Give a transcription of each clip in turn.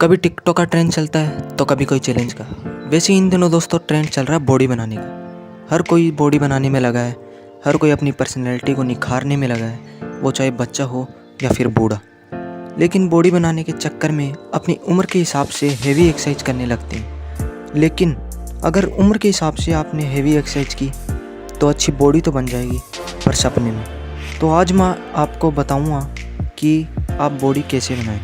कभी टिकटॉक का ट्रेंड चलता है तो कभी कोई चैलेंज का। वैसे इन दिनों दोस्तों ट्रेंड चल रहा है बॉडी बनाने का। हर कोई बॉडी बनाने में लगा है, हर कोई अपनी पर्सनैलिटी को निखारने में लगा है, वो चाहे बच्चा हो या फिर बूढ़ा। लेकिन बॉडी बनाने के चक्कर में अपनी उम्र के हिसाब से हेवी एक्सरसाइज करने लगते हैं। लेकिन अगर उम्र के हिसाब से आपने हेवी एक्सरसाइज की तो अच्छी बॉडी तो बन जाएगी, पर सपने में। तो आज मैं आपको बताऊँगा कि आप बॉडी कैसे बनाएं।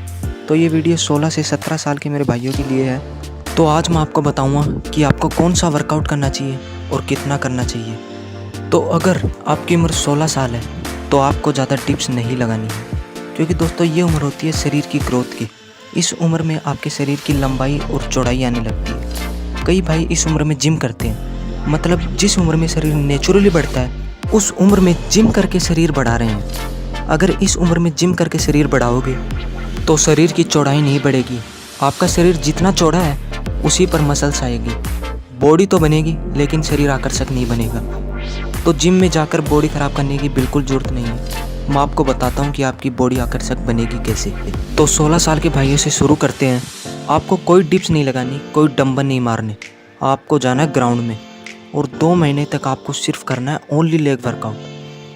तो ये वीडियो 16 से 17 साल के मेरे भाइयों के लिए है। तो आज मैं आपको बताऊंगा कि आपको कौन सा वर्कआउट करना चाहिए और कितना करना चाहिए। तो अगर आपकी उम्र 16 साल है तो आपको ज़्यादा टिप्स नहीं लगानी है, क्योंकि दोस्तों ये उम्र होती है शरीर की ग्रोथ की। इस उम्र में आपके शरीर की लंबाई और चौड़ाई आने लगती है। कई भाई इस उम्र में जिम करते हैं, मतलब जिस उम्र में शरीर नेचुरली बढ़ता है उस उम्र में जिम करके शरीर बढ़ा रहे हैं। अगर इस उम्र में जिम करके शरीर बढ़ाओगे तो शरीर की चौड़ाई नहीं बढ़ेगी। आपका शरीर जितना चौड़ा है उसी पर मसल्स आएगी, बॉडी तो बनेगी लेकिन शरीर आकर्षक नहीं बनेगा। तो जिम में जाकर बॉडी ख़राब करने की बिल्कुल ज़रूरत नहीं है। मैं आपको बताता हूँ कि आपकी बॉडी आकर्षक बनेगी कैसे। तो 16 साल के भाइयों से शुरू करते हैं। आपको कोई डिप्स नहीं लगानी, कोई डंबल नहीं मारने। आपको जाना है ग्राउंड में और 2 महीने तक आपको सिर्फ करना है ओनली लेग वर्कआउट,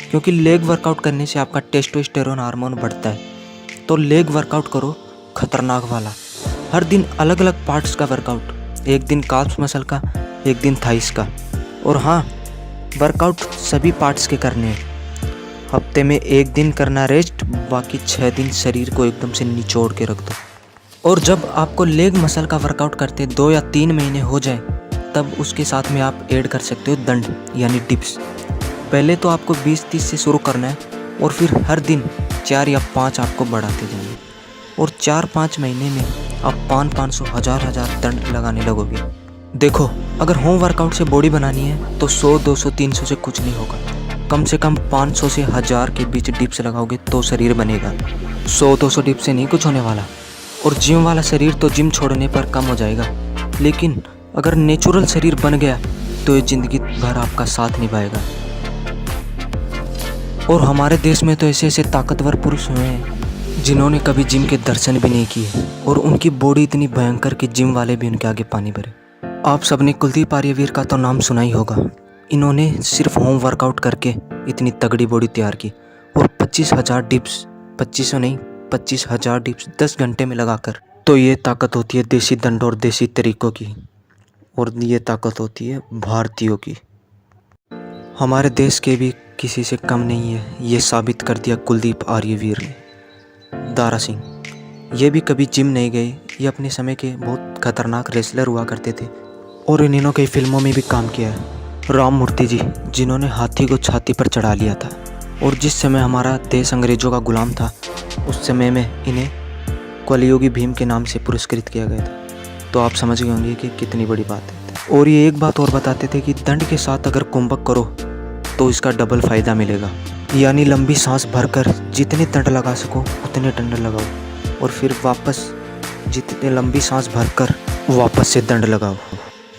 क्योंकि लेग वर्कआउट करने से आपका टेस्टोस्टेरोन हार्मोन बढ़ता है। तो लेग वर्कआउट करो खतरनाक वाला। हर दिन अलग अलग पार्ट्स का वर्कआउट, एक दिन काल्फ मसल का, एक दिन थाइस का। और हाँ, वर्कआउट सभी पार्ट्स के करने हैं। हफ्ते में 1 दिन करना रेस्ट, बाकी 6 दिन शरीर को एकदम से निचोड़ के रख दो। और जब आपको लेग मसल का वर्कआउट करते 2 या 3 महीने हो जाए तब उसके साथ में आप ऐड कर सकते हो दंड यानी डिप्स। पहले तो आपको 20-30 से शुरू करना है और फिर हर दिन 4 या 5 आपको बढ़ाते जाइए। और 4-5 महीने में आप 500, 1000 दंड लगाने लगोगे। देखो, अगर होम वर्कआउट से बॉडी बनानी है तो 100, 200, 300 से कुछ नहीं होगा। कम से कम 500 से 1000 के बीच डिप्स लगाओगे तो शरीर बनेगा। 100-200 डिप्स से नहीं कुछ होने वाला। और जिम वाला शरीर तो जिम छोड़ने पर कम हो जाएगा, लेकिन अगर नेचुरल शरीर बन गया तो ये ज़िंदगी भर आपका साथ निभाएगा। और हमारे देश में तो ऐसे ऐसे ताकतवर पुरुष हुए हैं जिन्होंने कभी जिम के दर्शन भी नहीं किए और उनकी बॉडी इतनी भयंकर कि जिम वाले भी उनके आगे पानी भरे। आप सबने कुलदीप आर्यवीर का तो नाम सुना ही होगा। इन्होंने सिर्फ होम वर्कआउट करके इतनी तगड़ी बॉडी तैयार की और 25,000 डिप्स, 2500 नहीं 25,000 डिप्स 10 घंटे में लगाकर। तो ये ताकत होती है देसी दंड और देसी तरीक़ों की, और ये ताकत होती है भारतीयों की। हमारे देश के भी किसी से कम नहीं है, ये साबित कर दिया कुलदीप आर्यवीर ने। दारा सिंह, ये भी कभी जिम नहीं गए। ये अपने समय के बहुत खतरनाक रेसलर हुआ करते थे और इन्होंने कई फिल्मों में भी काम किया है। राम मूर्ति जी, जिन्होंने हाथी को छाती पर चढ़ा लिया था, और जिस समय हमारा देश अंग्रेज़ों का गुलाम था उस समय में इन्हें कलयुगी भीम के नाम से पुरस्कृत किया गया था। तो आप समझ गए होंगे कि कितनी बड़ी बात है। और ये एक बात और बताते थे कि दंड के साथ अगर कुंभक करो तो इसका डबल फ़ायदा मिलेगा। यानी लंबी सांस भरकर जितने दंड लगा सको उतने दंड लगाओ, और फिर वापस जितने लंबी सांस भरकर वापस से दंड लगाओ।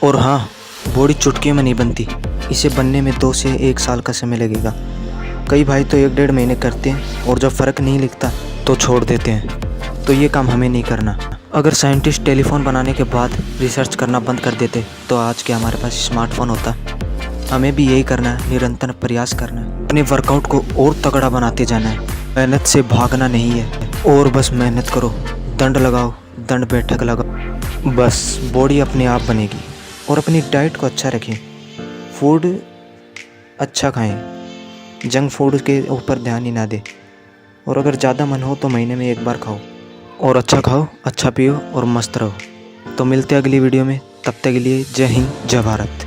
और हाँ, बॉडी चुटकियों में नहीं बनती, इसे बनने में 2 से 1 साल का समय लगेगा। कई भाई तो 1-1.5 महीने करते हैं और जब फ़र्क नहीं लिखता तो छोड़ देते हैं। तो ये काम हमें नहीं करना। अगर साइंटिस्ट टेलीफोन बनाने के बाद रिसर्च करना बंद कर देते तो आज के हमारे पास स्मार्टफोन होता। हमें भी यही करना है, निरंतर प्रयास करना है, अपने वर्कआउट को और तगड़ा बनाते जाना है। मेहनत से भागना नहीं है, और बस मेहनत करो, दंड लगाओ, दंड बैठक लगाओ, बस बॉडी अपने आप बनेगी। और अपनी डाइट को अच्छा रखें, फूड अच्छा खाएं, जंक फूड के ऊपर ध्यान ही ना दें। और अगर ज़्यादा मन हो तो महीने में 1 बार खाओ, और अच्छा खाओ, अच्छा पियो और मस्त रहो। तो मिलते हैं अगली वीडियो में, तब तक के लिए जय हिंद, जय भारत।